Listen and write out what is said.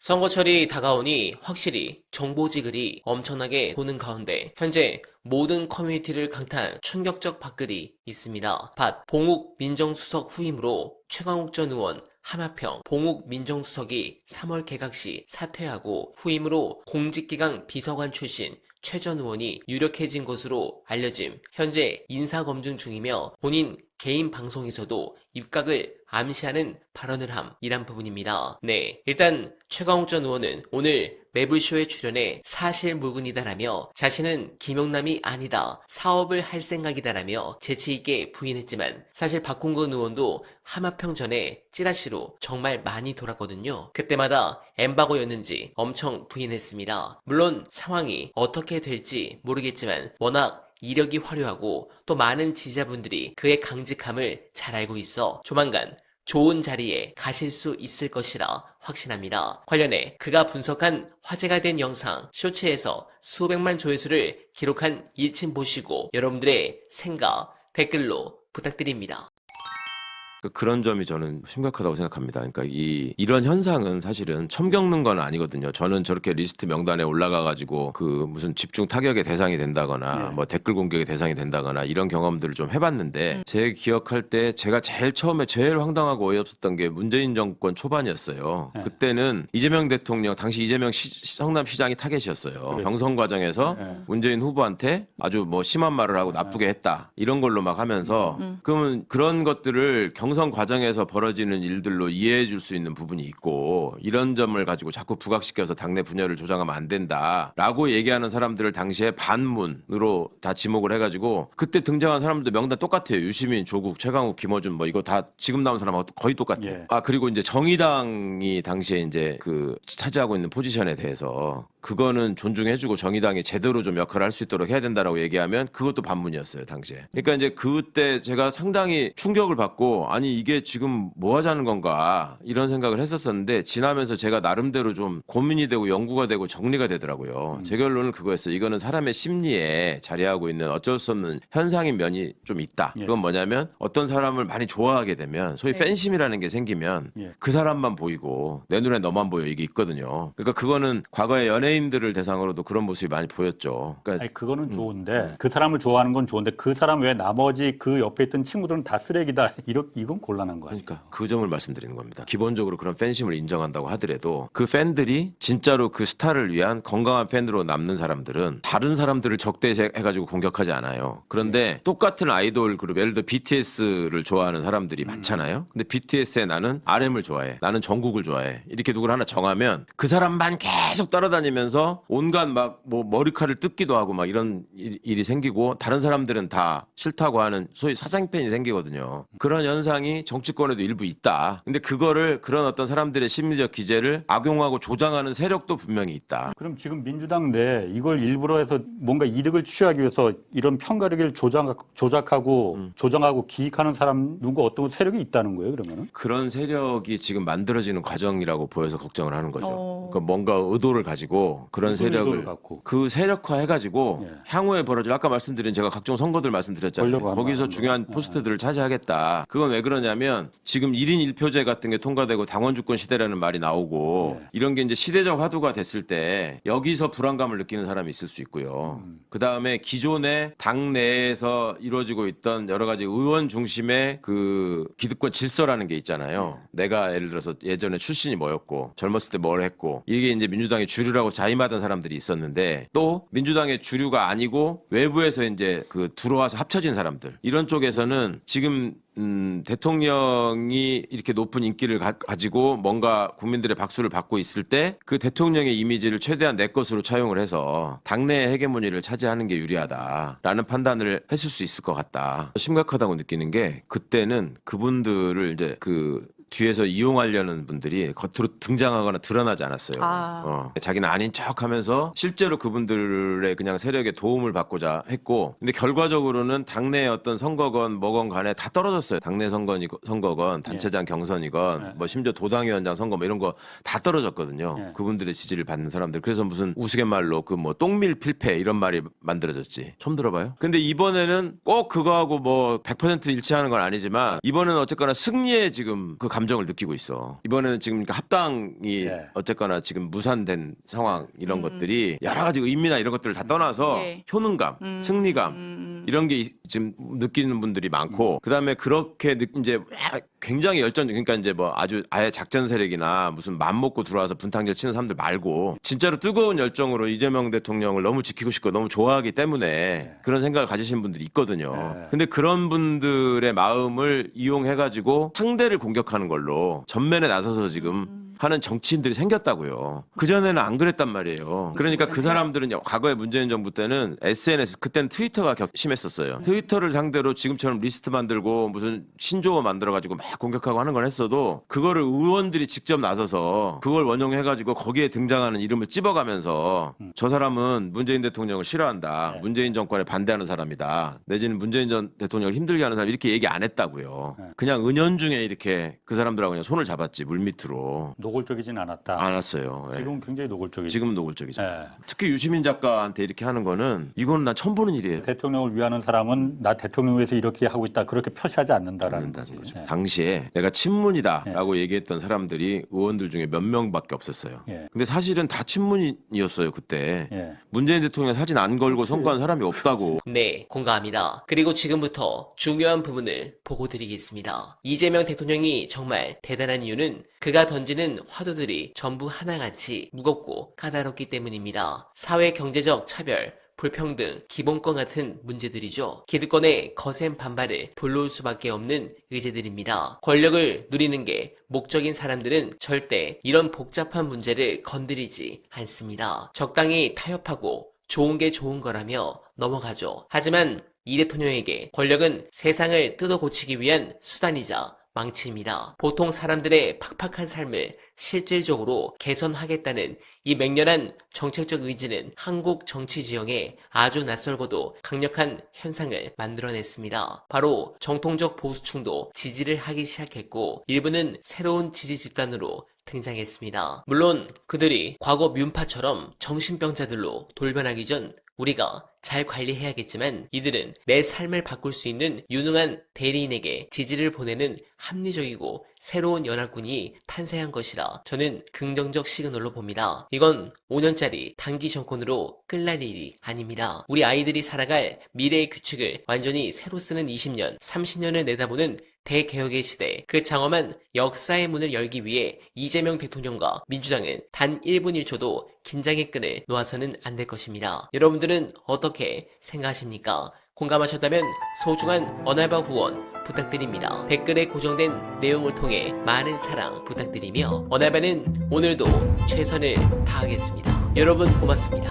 선거철이 다가오니 확실히 정보지글이 엄청나게 도는 가운데 현재 모든 커뮤니티를 강타한 충격적 밥글이 있습니다. 봉욱 민정수석 후임으로 최강욱 전 의원 하마평, 봉욱 민정수석이 3월 개각 시 사퇴하고 후임으로 공직기강 비서관 출신 최 전 의원이 유력해진 것으로 알려짐. 현재 인사검증 중이며 본인 개인 방송에서도 입각을 암시하는 발언을 함이란 부분입니다. 네, 일단 최강욱 전 의원은 오늘 매불쇼에 출연해 사실무근이다라며 자신은 김용남이 아니다, 사업을 할 생각이다라며 재치있게 부인했지만 사실 박홍근 의원도 하마평 전에 찌라시로 정말 많이 돌았거든요. 그때마다 엠바고였는지 엄청 부인했습니다. 물론 상황이 어떻게 될지 모르겠지만 워낙 이력이 화려하고 또 많은 지지자분들이 그의 강직함을 잘 알고 있어 조만간 좋은 자리에 가실 수 있을 것이라 확신합니다. 관련해 그가 분석한 화제가 된 영상 쇼츠에서 수백만 조회수를 기록한 일침 보시고 여러분들의 생각 댓글로 부탁드립니다. 그런 점이 저는 심각하다고 생각합니다. 그러니까 이런 현상은 사실은 처음 겪는 건 아니거든요. 저는 저렇게 리스트 명단에 올라가가지고 그 무슨 집중 타격의 대상이 된다거나 뭐 댓글 공격의 대상이 된다거나 이런 경험들을 좀 해봤는데 제 기억할 때 제가 제일 처음에 제일 황당하고 어이없었던 게 문재인 정권 초반이었어요. 그때는 이재명 대통령 당시 이재명 성남시장이 타겟이었어요. 경선 과정에서 문재인 후보한테 아주 뭐 심한 말을 하고 나쁘게 했다 이런 걸로 막 하면서 그러면 그런 것들을 경선 과정에서 벌어지는 일들로 이해해 줄 수 있는 부분이 있고 이런 점을 가지고 자꾸 부각시켜서 당내 분열을 조장하면 안 된다라고 얘기하는 사람들을 당시에 반문으로 다 지목을 해가지고 그때 등장한 사람들 명단 똑같아요. 유시민, 조국, 최강욱, 김어준 뭐 이거 다 지금 나온 사람하고 거의 똑같아요. 그리고 이제 정의당이 당시에 이제 그 차지하고 있는 포지션에 대해서 그거는 존중해주고 정의당이 제대로 좀 역할을 할 수 있도록 해야 된다라고 얘기하면 그것도 반문이었어요 당시에. 그러니까 이제 그때 제가 상당히 충격을 받고 아니 이게 지금 뭐 하자는 건가 이런 생각을 했었었는데 지나면서 제가 나름대로 좀 고민이 되고 연구가 되고 정리가 되더라고요. 제 결론은 그거였어요. 이거는 사람의 심리에 자리하고 있는 어쩔 수 없는 현상인 면이 좀 있다. 그건 뭐냐면 어떤 사람을 많이 좋아하게 되면 소위 팬심이라는 게 생기면 그 사람만 보이고 내 눈에 너만 보여 이게 있거든요. 그러니까 그거는 과거에 연예인들을 대상으로도 그런 모습이 많이 보였죠. 그러니까 아니, 그거는 좋은데 그 사람을 좋아하는 건 좋은데 그 사람 외에 나머지 그 옆에 있던 친구들은 다 쓰레기다. 이건 곤란한 거야. 그러니까 그 점을 말씀드리는 겁니다. 기본적으로 그런 팬심을 인정한다고 하더라도 그 팬들이 진짜로 그 스타를 위한 건강한 팬으로 남는 사람들은 다른 사람들을 적대해가지고 공격하지 않아요. 그런데 똑같은 아이돌 그룹 예를 들어 BTS를 좋아하는 사람들이 많잖아요. 근데 BTS에 나는 RM을 좋아해. 나는 정국을 좋아해. 이렇게 누구를 하나 정하면 그 사람만 계속 따라다니면서 온갖 막 뭐 머리카락을 뜯기도 하고 막 이런 일이 생기고 다른 사람들은 다 싫다고 하는 소위 사생팬이 생기거든요. 그런 현상이 정치권에도 일부 있다. 근데 그거를 그런 어떤 사람들의 심리적 기제를 악용하고 조장하는 세력도 분명히 있다. 그럼 지금 민주당 내 이걸 일부러 해서 뭔가 이득을 취하기 위해서 이런 편가르기를 조작하고 조정하고 기획하는 사람 누구 어떤 세력이 있다는 거예요, 그러면은? 그런 세력이 지금 만들어지는 과정이라고 보여서 걱정을 하는 거죠. 그러니까 뭔가 의도를 가지고 그런 세력을 그 세력화 해가지고 향후에 벌어질 아까 말씀드린 제가 각종 선거들 말씀드렸잖아요. 거기서 중요한 포스트들을 차지하겠다. 그건 왜 그러냐면 지금 1인 1표제 같은 게 통과되고 당원 주권 시대라는 말이 나오고 이런 게 이제 시대적 화두가 됐을 때 여기서 불안감을 느끼는 사람이 있을 수 있고요. 그다음에 기존의 당 내에서 이루어지고 있던 여러 가지 의원 중심의 그 기득권 질서라는 게 있잖아요. 내가 예를 들어서 예전에 출신이 뭐였고 젊었을 때 뭘 했고 이게 이제 민주당의 주류라고 자임하던 사람들이 있었는데 또 민주당의 주류가 아니고 외부에서 이제 그 들어와서 합쳐진 사람들 이런 쪽에서는 지금 대통령이 이렇게 높은 인기를 가지고 뭔가 국민들의 박수를 받고 있을 때 그 대통령의 이미지를 최대한 내 것으로 차용을 해서 당내 헤게모니를 차지하는 게 유리하다라는 판단을 했을 수 있을 것 같다. 심각하다고 느끼는 게 그때는 그분들을 이제 그 뒤에서 이용하려는 분들이 겉으로 등장하거나 드러나지 않았어요. 자기는 아닌 척하면서 실제로 그분들의 그냥 세력에 도움을 받고자 했고, 근데 결과적으로는 당내 어떤 선거건 뭐건 간에 다 떨어졌어요. 당내 선거건 단체장 경선이건 뭐 심지어 도당위원장 선거 뭐 이런 거 다 떨어졌거든요. 그분들의 지지를 받는 사람들. 그래서 무슨 우스갯말로 그 뭐 똥밀 필패 이런 말이 만들어졌지. 처음 들어봐요? 근데 이번에는 꼭 그거하고 뭐 100% 일치하는 건 아니지만 이번에는 어쨌거나 승리에 지금 그 감정을 느끼고 있어. 이번에는 지금 그러니까 합당이 예. 어쨌거나 지금 무산된 상황 이런 것들이 여러 가지 의미나 이런 것들을 다 떠나서 예. 효능감, 승리감 이런 게 지금 느끼는 분들이 많고 그다음에 그렇게 이제 굉장히 열전 그러니까 이제 뭐 아주 아예 작전 세력이나 무슨 맘 먹고 들어와서 분탕질 치는 사람들 말고 진짜로 뜨거운 열정으로 이재명 대통령을 너무 지키고 싶고 너무 좋아하기 때문에 그런 생각을 가지신 분들이 있거든요. 네. 근데 그런 분들의 마음을 이용해 가지고 상대를 공격하는 걸로 전면에 나서서 지금 하는 정치인들이 생겼다고요. 그전에는 안 그랬단 말이에요. 그러니까 그 사람들은 과거에 문재인 정부 때는 SNS, 그때는 트위터가 심했었어요. 트위터를 상대로 지금처럼 리스트 만들고 무슨 신조어 만들어가지고 막 공격하고 하는 건 했어도 그거를 의원들이 직접 나서서 그걸 원용해가지고 거기에 등장하는 이름을 찝어가면서 저 사람은 문재인 대통령을 싫어한다. 문재인 정권에 반대하는 사람이다. 내지는 문재인 전 대통령을 힘들게 하는 사람 이렇게 얘기 안 했다고요. 그냥 은연중에 이렇게 그 사람들하고 그냥 손을 잡았지 물밑으로. 노골적이진 않았다. 안 왔어요. 예. 지금 굉장히 노골적이죠. 지금은 노골적이죠. 예. 특히 유시민 작가한테 이렇게 하는 거는 이거는 난 처음 보는 일이에요. 대통령을 위하는 사람은 나 대통령 위해서 이렇게 하고 있다. 그렇게 표시하지 않는다라는 거죠. 거죠. 예. 당시에 내가 친문이다라고 얘기했던 사람들이 의원들 중에 몇 명밖에 없었어요. 예. 근데 사실은 다 친문이었어요 그때. 예. 문재인 대통령 사진 안 걸고 선거한 사람이 없다고. 네, 공감합니다. 그리고 지금부터 중요한 부분을 보고 드리겠습니다. 이재명 대통령이 정말 대단한 이유는 그가 던지는 화두들이 전부 하나같이 무겁고 까다롭기 때문입니다. 사회 경제적 차별, 불평등, 기본권 같은 문제들이죠. 기득권의 거센 반발을 불러올 수밖에 없는 의제들입니다. 권력을 누리는 게 목적인 사람들은 절대 이런 복잡한 문제를 건드리지 않습니다. 적당히 타협하고 좋은 게 좋은 거라며 넘어가죠. 하지만 이 대통령에게 권력은 세상을 뜯어 고치기 위한 수단이자 망치입니다. 보통 사람들의 팍팍한 삶을 실질적으로 개선하겠다는 이 맹렬한 정책적 의지는 한국 정치 지형에 아주 낯설고도 강력한 현상을 만들어냈습니다. 바로 정통적 보수층도 지지를 하기 시작했고 일부는 새로운 지지 집단으로 등장했습니다. 물론 그들이 과거 뮌파처럼 정신병자들로 돌변하기 전 우리가 잘 관리해야겠지만 이들은 내 삶을 바꿀 수 있는 유능한 대리인에게 지지를 보내는 합리적이고 새로운 연합군이 탄생한 것이라 저는 긍정적 시그널로 봅니다. 이건 5년짜리 단기 정권으로 끝날 일이 아닙니다. 우리 아이들이 살아갈 미래의 규칙을 완전히 새로 쓰는 20년, 30년을 내다보는 대개혁의 시대, 그 장엄한 역사의 문을 열기 위해 이재명 대통령과 민주당은 단 1분 1초도 긴장의 끈을 놓아서는 안 될 것입니다. 여러분들은 어떻게 생각하십니까? 공감하셨다면 소중한 언알바 후원 부탁드립니다. 댓글에 고정된 내용을 통해 많은 사랑 부탁드리며 언알바는 오늘도 최선을 다하겠습니다. 여러분 고맙습니다.